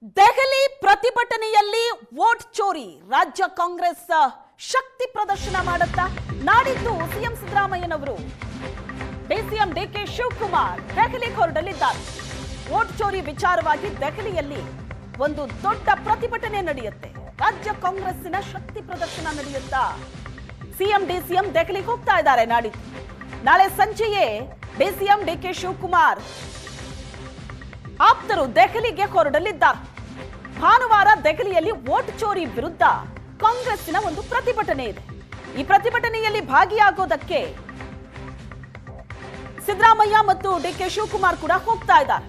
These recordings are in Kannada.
ದೆಹಲಿ ಪ್ರತಿಭಟನೆಯಲ್ಲಿ ವೋಟ್ ಚೋರಿ ರಾಜ್ಯ ಕಾಂಗ್ರೆಸ್ ಶಕ್ತಿ ಪ್ರದರ್ಶನ ಮಾಡುತ್ತಾ ನಾಡಿದ್ದು ಸಿಎಂ ಸಿದ್ದರಾಮಯ್ಯನವರು ಡಿಸಿಎಂ ಡಿಕೆ ಶಿವಕುಮಾರ್ ದೆಹಲಿಗೆ ಹೊರಡಲಿದ್ದಾರೆ. ವೋಟ್ ಚೋರಿ ವಿಚಾರವಾಗಿ ದೆಹಲಿಯಲ್ಲಿ ಒಂದು ದೊಡ್ಡ ಪ್ರತಿಭಟನೆ ನಡೆಯುತ್ತೆ. ರಾಜ್ಯ ಕಾಂಗ್ರೆಸ್ಸಿನ ಶಕ್ತಿ ಪ್ರದರ್ಶನ ನಡೆಯುತ್ತಾ ಸಿಎಂ ಡಿಸಿಎಂ ದೆಹಲಿಗೆ ಹೋಗ್ತಾ ಇದ್ದಾರೆ. ನಾಳೆ ಸಂಜೆಯೇ ಡಿಸಿಎಂ ಡಿಕೆ ಶಿವಕುಮಾರ್ ಆಪ್ತರು ದೆಹಲಿಗೆ ಹೊರಡಲಿದ್ದಾರೆ. ಭಾನುವಾರ ದೆಹಲಿಯಲ್ಲಿ ವೋಟ್ ಚೋರಿ ವಿರುದ್ಧ ಕಾಂಗ್ರೆಸ್ಸಿನ ಒಂದು ಪ್ರತಿಭಟನೆ ಇದೆ. ಈ ಪ್ರತಿಭಟನೆಯಲ್ಲಿ ಭಾಗಿಯಾಗೋದಕ್ಕೆ ಸಿದ್ದರಾಮಯ್ಯ ಮತ್ತು ಡಿಕೆ ಶಿವಕುಮಾರ್ ಕೂಡ ಹೋಗ್ತಾ ಇದ್ದಾರೆ.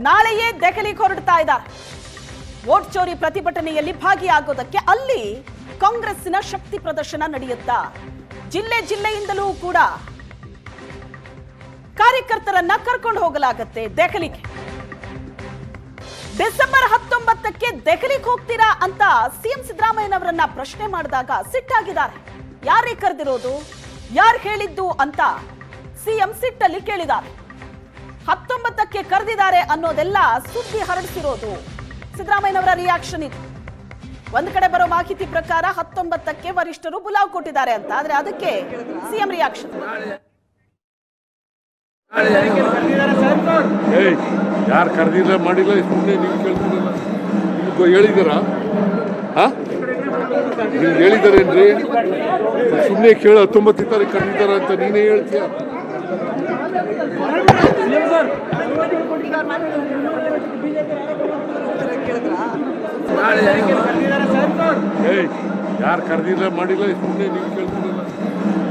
ನಾಳೆಯೇ ದೆಹಲಿಗೆ ಹೊರಡ್ತಾ ಇದ್ದಾರೆ. ವೋಟ್ ಚೋರಿ ಪ್ರತಿಭಟನೆಯಲ್ಲಿ ಭಾಗಿಯಾಗೋದಕ್ಕೆ ಅಲ್ಲಿ ಕಾಂಗ್ರೆಸ್ಸಿನ ಶಕ್ತಿ ಪ್ರದರ್ಶನ ನಡೆಯುತ್ತಾ ಜಿಲ್ಲೆಯಿಂದಲೂ ಕೂಡ ಕಾರ್ಯಕರ್ತರನ್ನ ಕರ್ಕೊಂಡು ಹೋಗಲಾಗುತ್ತೆ ದೆಹಲಿಗೆ. ಡಿಸೆಂಬರ್ 19ಕ್ಕೆ ದೆಹಲಿಗೆ ಹೋಗ್ತೀರಾ ಅಂತ ಸಿಎಂ ಸಿದ್ದರಾಮಯ್ಯನವರನ್ನ ಪ್ರಶ್ನೆ ಮಾಡಿದಾಗ ಸಿಟ್ಟಾಗಿದ್ದಾರೆ. ಯಾರೇ ಕರೆದಿರೋದು, ಯಾರು ಹೇಳಿದ್ದು ಅಂತ ಸಿಎಂ ಸಿಟ್ಟಲ್ಲಿ ಕೇಳಿದ್ದಾರೆ. 19ಕ್ಕೆ ಕರೆದಿದ್ದಾರೆ ಅನ್ನೋದೆಲ್ಲ ಸುದ್ದಿ ಹರಡಿಸಿರೋದು ಸಿದ್ದರಾಮಯ್ಯನವರ ರಿಯಾಕ್ಷನ್ ಇದು. ಒಂದ್ ಕಡೆ ಬರೋ ಮಾಹಿತಿ ಪ್ರಕಾರ 19ಕ್ಕೆ ವರಿಷ್ಠರು ಬುಲಾವ್ ಕೊಟ್ಟಿದ್ದಾರೆ ಅಂತ, ಆದ್ರೆ ಅದಕ್ಕೆ ಸಿಎಂ ರಿಯಾಕ್ಷನ್. ಯಾರು ಕರೆದಿಲ್ಲ ಮಾಡಿಲ್ಲ ಸುಮ್ಮನೆ ನೀವು ಕೇಳ್ತಿರಲ್ಲ. ನಿಮ್ಗೆ ಹೇಳಿದಾರಾ? ನಿಮ್ಗೆ ಹೇಳಿದಾರೇನ್ರಿ? ಸುಮ್ಮನೆ ಕೇಳ 19 ತಾರೀಕು ಕರೆದಿದ್ದಾರ ಅಂತ ನೀನೇ ಹೇಳ್ತೀಯ. ಯಾರು ಕರೆದಿಲ್ಲ ಮಾಡಿಲ್ಲ ಸುಮ್ಮನೆ ನೀವು ಕೇಳ್ತಿರಲ್ಲ.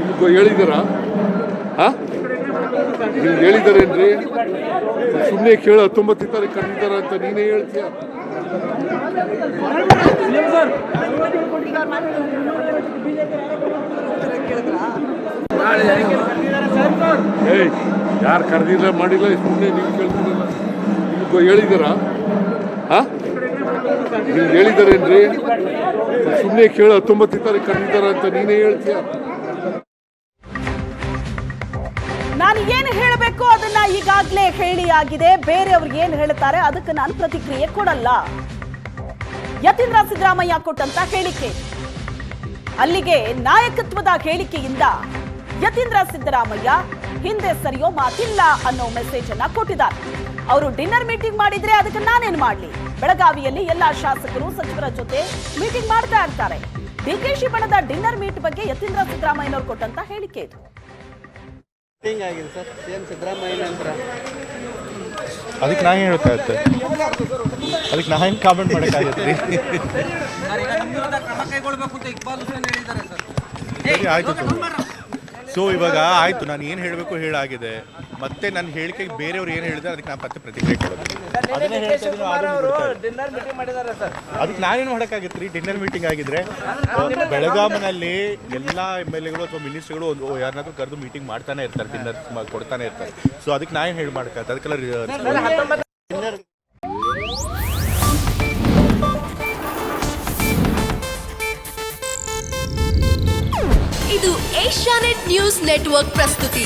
ನಿಮ್ಗೆ ಹೇಳಿದಾರಾ? ನಿಮ್ಗೆ ಹೇಳಿದಾರೇನ್ರಿ? ಸುಮ್ಮನೆ ಕೇಳ 19 ತಾರೀಕು ಕರೆದಿದ್ದಾರ ಅಂತ ನೀನೇ ಹೇಳ್ತೀಯ. ಯಾರು ಕರೆದಿಲ್ಲ ಮಾಡಿಲ್ಲ ಸುಮ್ಮನೆ ನೀವು ಕೇಳ್ತಿರಲ್ಲ. ನಿಮ್ಗೆ ಹೇಳಿದಾರಾ? ನಿಮ್ಗೆ ಹೇಳಿದಾರೇನ್ರಿ? ಸುಮ್ಮನೆ ಕೇಳ 19 ತಾರೀಕು ಕರೆದಿದ್ದಾರ ಅಂತ ನೀನೇ ಹೇಳ್ತೀಯ. ನಾನು ಏನು ಹೇಳಬೇಕು ಅದನ್ನ ಈಗಾಗಲೇ ಹೇಳಿ ಆಗಿದೆ. ಬೇರೆಯವ್ರಿಗೆ ಏನು ಹೇಳ್ತಾರೆ ಅದಕ್ಕೆ ನಾನು ಪ್ರತಿಕ್ರಿಯೆ ಕೊಡಲ್ಲ. ಯತೀಂದ್ರ ಸಿದ್ದರಾಮಯ್ಯ ಕೊಟ್ಟಂತ ಹೇಳಿಕೆ, ಅಲ್ಲಿಗೆ ನಾಯಕತ್ವದ ಹೇಳಿಕೆಯಿಂದ ಯತೀಂದ್ರ ಸಿದ್ದರಾಮಯ್ಯ ಹಿಂದೆ ಸರಿಯೋ ಮಾತಿಲ್ಲ ಅನ್ನೋ ಮೆಸೇಜ್ ಅನ್ನ ಕೊಟ್ಟಿದ್ದಾರೆ. ಅವರು ಡಿನ್ನರ್ ಮೀಟಿಂಗ್ ಮಾಡಿದ್ರೆ ಅದಕ್ಕೆ ನಾನೇನ್ ಮಾಡ್ಲಿ? ಬೆಳಗಾವಿಯಲ್ಲಿ ಎಲ್ಲಾ ಶಾಸಕರು ಸಚಿವರ ಜೊತೆ ಮೀಟಿಂಗ್ ಮಾಡ್ತಾ ಇರ್ತಾರೆ. ಡಿಕೆಶಿ ಬಣದ ಡಿನ್ನರ್ ಮೀಟ್ ಬಗ್ಗೆ ಯತೀಂದ್ರ ಸಿದ್ದರಾಮಯ್ಯನವರು ಕೊಟ್ಟಂತ ಹೇಳಿಕೆ ಇದು. ಆಗಿದೆ ಸರ್ ಸಿಎಂ ಸಿದ್ದರಾಮಯ್ಯ ನಂತರ ಅದಕ್ಕೆ ನಾ ಹೇಳೋಕ್ಕಾಗತ್ತೆ, ಅದಕ್ಕೆ ನಾ ಹೆಂಗೆ ಕಾಮೆಂಟ್ ಮಾಡೋಕ್ಕಾಗತ್ತೆ ರೀ? ಸರಿ ಆಯಿತು. ಸೊ ಇವಾಗ ಆಯಿತು, ನಾನು ಏನು ಹೇಳಬೇಕು ಹೇಳಾಗಿದೆ. ಮತ್ತೆ ನನ್ನ ಹೇಳಿಕೆಗೆ ಬೇರೆಯವ್ರು ಏನು ಹೇಳಿದ್ದಾರೆ ಅದಕ್ಕೆ ನಾನು ಮತ್ತೆ ಪ್ರತಿಕ್ರಿಯೆ ಕೊಡೋದು. ಅದಕ್ಕೆ ನಾನೇನು ಮಾಡೋಕ್ಕಾಗತ್ತೆ ರೀ? ಡಿನ್ನರ್ ಮೀಟಿಂಗ್ ಆಗಿದ್ರೆ ಬೆಳಗಾವಿನಲ್ಲಿ ಎಲ್ಲ MLAಗಳು ಅಥವಾ ಮಿನಿಸ್ಟ್ರಿಗಳು ಯಾರನ್ನಾದ್ರೂ ಕರೆದು ಮೀಟಿಂಗ್ ಮಾಡ್ತಾನೆ ಇರ್ತಾರೆ, ಡಿನ್ನರ್ ಕೊಡ್ತಾನೆ ಇರ್ತಾರೆ. ಸೊ ಅದಕ್ಕೆ ನಾ ಏನು ಹೇಳಿ ಮಾಡೋಕ್ಕಾಗತ್ತೆ? ಅದಕ್ಕೆಲ್ಲ ಇದು ಏಷ್ಯಾನೆಟ್ ನ್ಯೂಸ್ ನೆಟ್ವರ್ಕ್ ಪ್ರಸ್ತುತಿ.